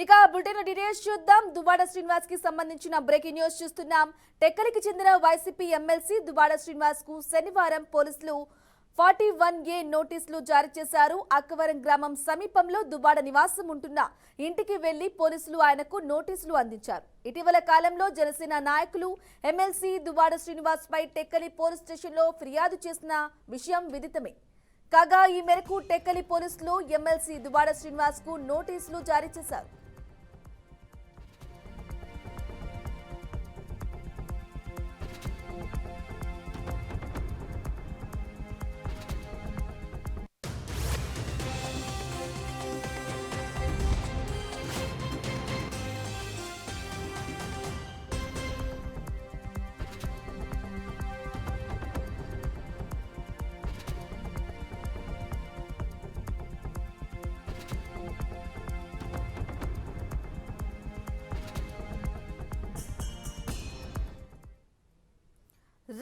ఇక bulletin details చూద్దాం. దువ్వాడ శ్రీనివాస్ కి సంబంధించిన బ్రేకింగ్ న్యూస్ చూస్తున్నాం. టెక్కలికి చెందిన వైసీపీ ఎమ్మెల్సీ దువ్వాడ శ్రీనివాస్ కు శనివారం పోలీసులు 41A నోటీసులు జారీ చేశారు. అక్కవరం గ్రామం సమీపంలో దువ్వాడ నివాసం ఉంటున్న ఇంటికి వెళ్లి పోలీసులు ఆయనకు నోటీసులు అందించారు. ఇటీవల కాలంలో జనసేన నాయకులు ఎమ్మెల్సీ దువ్వాడ శ్రీనివాస్ పై టెక్కలి పోలీస్ స్టేషన్లో ఫిర్యాదు చేసిన విషయం విదితమే. కాగా ఈ మేరకు టెక్కలి పోలీసులు ఎమ్మెల్సీ దువ్వాడ శ్రీనివాస్ కు నోటీసులు జారీ చేశారు.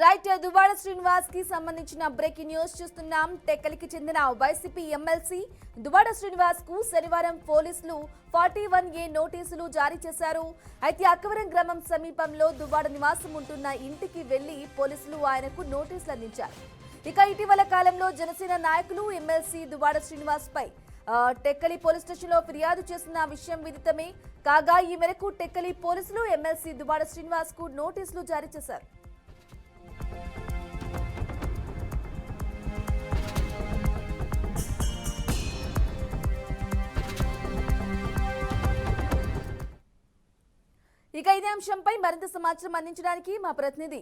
రైట్, దువ్వాడ శ్రీనివాస్ కి సంబంధించిన బ్రేకింగ్ న్యూస్ చూస్తున్నాం. టెక్కలికి చెందిన వైసీపీ ఎమ్మెల్సీ దువ్వాడ శ్రీనివాస్ కు శనివారం పోలీసులు 41A నోటీసులు జారీ చేశారు. అయితే అక్కవరం గ్రామం సమీపంలో దువ్వాడ నివాసం ఉంటున్న ఇంటికి వెళ్లి పోలీసులు ఆయనకు నోటీసులు అందించారు. ఇక ఇటీవల కాలంలో జనసేన నాయకులు ఎమ్మెల్సీ దువ్వాడ శ్రీనివాస్ పై టెక్కలి పోలీస్ స్టేషన్ లో ఫిర్యాదు చేసిన విషయం విదితమే. కాగా ఈ మేరకు టెక్కలి పోలీసులు ఎమ్మెల్సీ దువ్వాడ శ్రీనివాస్ కు నోటీసులు జారీ చేశారు. ఇక ఇదే అంశంపై మరింత సమాచారం అందించడానికి మా ప్రతినిధి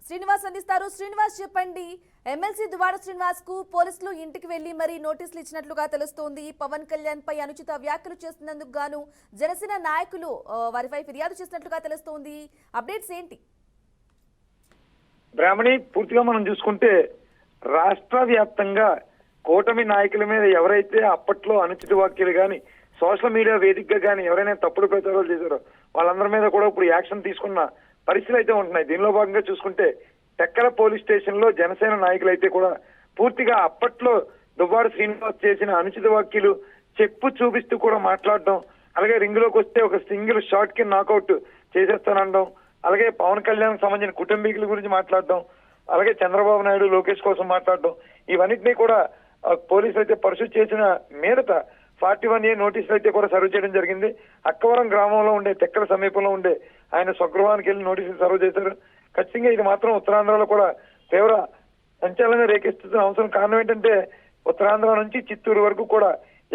శ్రీనివాస్ అందిస్తారు. శ్రీనివాస్, చెప్పండి. ఎమ్మెల్సీ దువ్వాడ శ్రీనివాస్ కు పోలీసులు ఇంటికి వెళ్లి మరి నోటీసులు ఇచ్చినట్లుగా తెలుస్తోంది. పవన్ కళ్యాణ్ పై అనుచిత వ్యాఖ్యలు చేస్తున్నందుకు గాను జనసేన నాయకులు వారిపై ఫిర్యాదు చేసినట్లుగా తెలుస్తోంది. అప్డేట్స్ ఏంటి? బ్రాహ్మణి, పూర్తిగా మనం చూసుకుంటే రాష్ట్ర వ్యాప్తంగా కూటమి నాయకుల మీద ఎవరైతే అప్పట్లో అనుచిత వ్యాఖ్యలు గాని సోషల్ మీడియా వేదికగా కానీ ఎవరైనా తప్పుడు ప్రచారాలు చేశారో వాళ్ళందరి మీద కూడా ఇప్పుడు యాక్షన్ తీసుకున్న పరిస్థితులు అయితే ఉంటున్నాయి. దీనిలో భాగంగా చూసుకుంటే టెక్కల పోలీస్ స్టేషన్ లో జనసేన నాయకులు అయితే కూడా పూర్తిగా అప్పట్లో దువ్వాడ శ్రీనివాస్ చేసిన అనుచిత వ్యాఖ్యలు చెప్పు చూపిస్తూ కూడా మాట్లాడడం, అలాగే రింగ్ లోకి వస్తే ఒక సింగిల్ షాట్ కి నాకౌట్ చేసేస్తానడం, అలాగే పవన్ కళ్యాణ్ సంబంధించిన కుటుంబీకుల గురించి మాట్లాడడం, అలాగే చంద్రబాబు నాయుడు లోకేష్ కోసం మాట్లాడడం, ఇవన్నిటినీ కూడా పోలీసులు అయితే పరిశుద్ధి చేసిన మీదట 41A నోటీసులు అయితే కూడా సర్వ్ చేయడం జరిగింది. అక్కవరం గ్రామంలో ఉండే టెక్కల సమీపంలో ఉండే ఆయన స్వగృహానికి వెళ్లి నోటీసులు సర్వ్ చేశారు. ఖచ్చితంగా ఇది మాత్రం ఉత్తరాంధ్రలో కూడా తీవ్ర సంచలనంగా రేకెత్తుతున్న అవసరం. కారణం ఏంటంటే ఉత్తరాంధ్ర నుంచి చిత్తూరు వరకు కూడా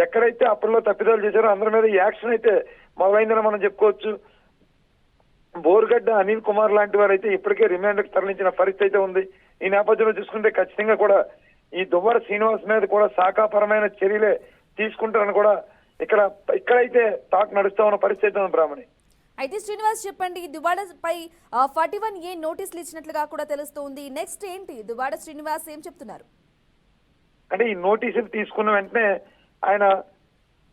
ఎక్కడైతే అప్పట్లో తప్పిదాలు చేశారో అందరి మీద యాక్షన్ అయితే మొదలైందని మనం చెప్పుకోవచ్చు. బోర్గడ్డ అనిల్ కుమార్ లాంటి వారు అయితే ఇప్పటికే రిమాండ్కి తరలించిన పరిస్థితి అయితే ఉంది. ఈ నేపథ్యంలో చూసుకుంటే ఖచ్చితంగా కూడా ఈ దువ్వాడ శ్రీనివాస్ మీద కూడా శాఖాపరమైన చర్యలే తీసుకుంటారని కూడా ఇక్కడైతే టాక్ నడుస్తా ఉన్న పరిస్థితి ఉంది. బ్రాహ్మణి, అయితే శ్రీనివాస్, చెప్పండి. దువ్వాడ పై 41A నోటీసులు ఇచ్చినట్లుగా కూడా తెలుస్తోంది. నెక్స్ట్ ఏంటి? దువ్వాడ శ్రీనివాస్ ఏం చెప్తున్నారు? అంటే ఈ నోటీసులు తీసుకున్న వెంటనే ఆయన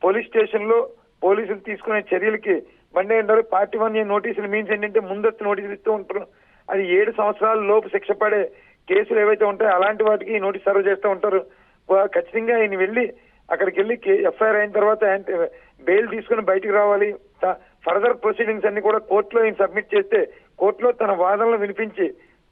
పోలీస్ స్టేషన్ లో పోలీసులు తీసుకునే చర్యలకి బండి ఉంటారు. 41A నోటీసులు మీన్స్ ఏంటంటే ముందస్తు నోటీసులు ఇస్తూ ఉంటారు. అది 7 సంవత్సరాల లోపు శిక్ష పడే కేసులు ఏవైతే ఉంటాయో అలాంటి వాటికి నోటీస్ సర్వ్ చేస్తూ ఉంటారు. ఖచ్చితంగా ఆయన వెళ్ళి అక్కడికి వెళ్ళి ఎఫ్ఐఆర్ అయిన తర్వాత బెయిల్ తీసుకుని బయటికి రావాలి. ఫర్దర్ ప్రొసీడింగ్స్ అన్ని కూడా కోర్టులో ఆయన సబ్మిట్ చేస్తే కోర్టులో తన వాదనలు వినిపించి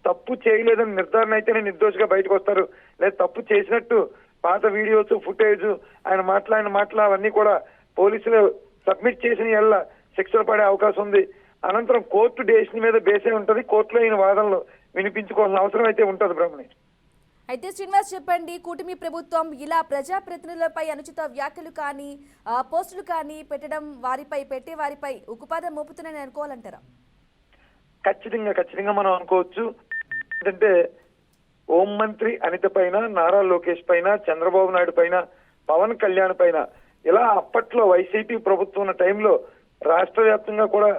తప్పు చేయలేదని నిర్ధారణ అయితేనే నిర్దోషిగా బయటకు వస్తారు. లేదా తప్పు చేసినట్టు పాత వీడియోస్ ఫుటేజ్ ఆయన మాట్లాడిన మాటలు అవన్నీ కూడా పోలీసులు సబ్మిట్ చేసిన వల్ల శిక్షలు పడే అవకాశం ఉంది. అనంతరం కోర్టు డెసిషన్ మీద బేసే ఉంటది. కోర్టులో ఈయన వాదనలు వినిపించుకోవాల్సిన అవసరం అయితే ఉంటది. బ్రహ్మణి, అయితే శ్రీనివాస్, చెప్పండి. కూటమి ప్రభుత్వం ఇలా ప్రజాప్రతినిధులపై అనుచిత వ్యాఖ్యలు కానీ పోస్టులు కానీ పెట్టే వారిపై ఉక్కుపాదం మోపుతుందని అనుకోవాలంటారా? ఖచ్చితంగా మనం అనుకోవచ్చు. ఏంటంటే హోంమంత్రి అనిత పైన, నారా లోకేష్ పైన, చంద్రబాబు నాయుడు పైన, పవన్ కళ్యాణ్ పైన ఇలా అప్పట్లో వైసీపీ ప్రభుత్వం ఉన్న టైంలో రాష్ట్ర వ్యాప్తంగా కూడా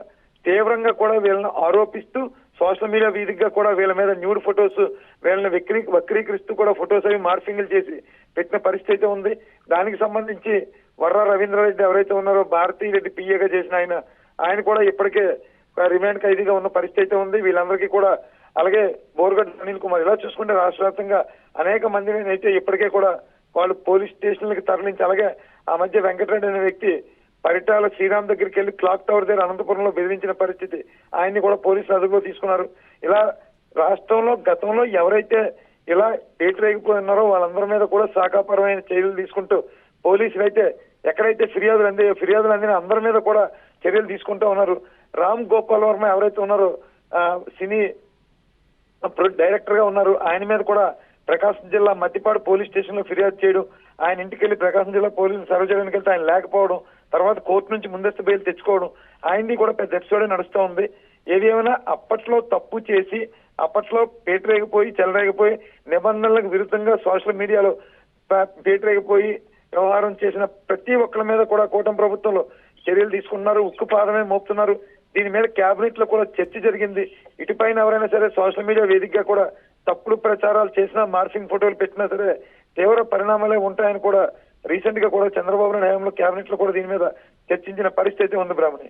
తీవ్రంగా కూడా వీళ్ళని ఆరోపిస్తూ సోషల్ మీడియా వేదికగా కూడా వీళ్ళ మీద న్యూడ్ ఫొటోస్ వీళ్ళని వక్రీకరిస్తూ కూడా ఫొటోస్ అవి మార్ఫింగ్లు చేసి పెట్టిన పరిస్థితి ఉంది. దానికి సంబంధించి వర్ర రవీంద్రారెడ్డి ఎవరైతే ఉన్నారో భారతీ రెడ్డి పిఏగా చేసిన ఆయన కూడా ఇప్పటికే రిమాండ్ ఖైదీగా ఉన్న పరిస్థితి ఉంది. వీళ్ళందరికీ కూడా అలాగే బోర్గడ్డ అనిల్ కుమార్ ఇలా చూసుకుంటే రాష్ట్ర వ్యాప్తంగా అనేక మందిని అయితే ఇప్పటికే కూడా వాళ్ళు పోలీస్ స్టేషన్లకి తరలించి, అలాగే ఆ మధ్య వెంకటరెడ్డి అనే వ్యక్తి పరిటాల శ్రీరామ్ దగ్గరికి వెళ్ళి క్లాక్ టవర్ దగ్గర అనంతపురంలో బెదిరించిన పరిస్థితి, ఆయన్ని కూడా పోలీసులు అదుపులో తీసుకున్నారు. ఇలా రాష్ట్రంలో గతంలో ఎవరైతే ఇలా ఏటురేగిపోయి ఉన్నారో వాళ్ళందరి మీద కూడా శాఖాపరమైన చర్యలు తీసుకుంటూ పోలీసులు అయితే ఎక్కడైతే ఫిర్యాదులు అందిన అందరి మీద కూడా చర్యలు తీసుకుంటూ ఉన్నారు. రామ్ గోపాల్ వర్మ ఎవరైతే ఉన్నారో సినీ డైరెక్టర్ గా ఉన్నారు, ఆయన మీద కూడా ప్రకాశం జిల్లా మద్దిపాడు పోలీస్ స్టేషన్ లో ఫిర్యాదు చేయడం, ఆయన ఇంటికి వెళ్లి ప్రకాశం జిల్లా పోలీసులు సర్వ్ చేయడానికి వెళ్తే ఆయన లేకపోవడం, తర్వాత కోర్టు నుంచి ముందస్తు బెయిల్ తెచ్చుకోవడం, ఆయనది కూడా పెద్ద ఎపిసోడే నడుస్తూ ఉంది. ఏది ఏమైనా అప్పట్లో తప్పు చేసి అప్పట్లో పేటరేగిపోయి చెలరేగిపోయి నిబంధనలకు విరుద్ధంగా సోషల్ మీడియాలో పేటరేగిపోయి వ్యవహారం చేసిన ప్రతి ఒక్కరి మీద కూడా కూటమి ప్రభుత్వంలో చర్యలు తీసుకున్నారు, ఉక్కు పాదమే మోపుతున్నారు. దీని మీద కేబినెట్ లో కూడా చర్చ జరిగింది. ఇటుపైన ఎవరైనా సరే సోషల్ మీడియా వేదికగా కూడా తప్పుడు ప్రచారాలు చేసినా, మార్ఫింగ్ ఫోటోలు పెట్టినా సరే తీవ్ర పరిణామాలే ఉంటాయని కూడా రీసెంట్ గా కూడా చంద్రబాబు నాయుడు హయాంలో కేబినెట్ లో కూడా దీని మీద చర్చించిన పరిస్థితి ఉంది బ్రాహ్మణి.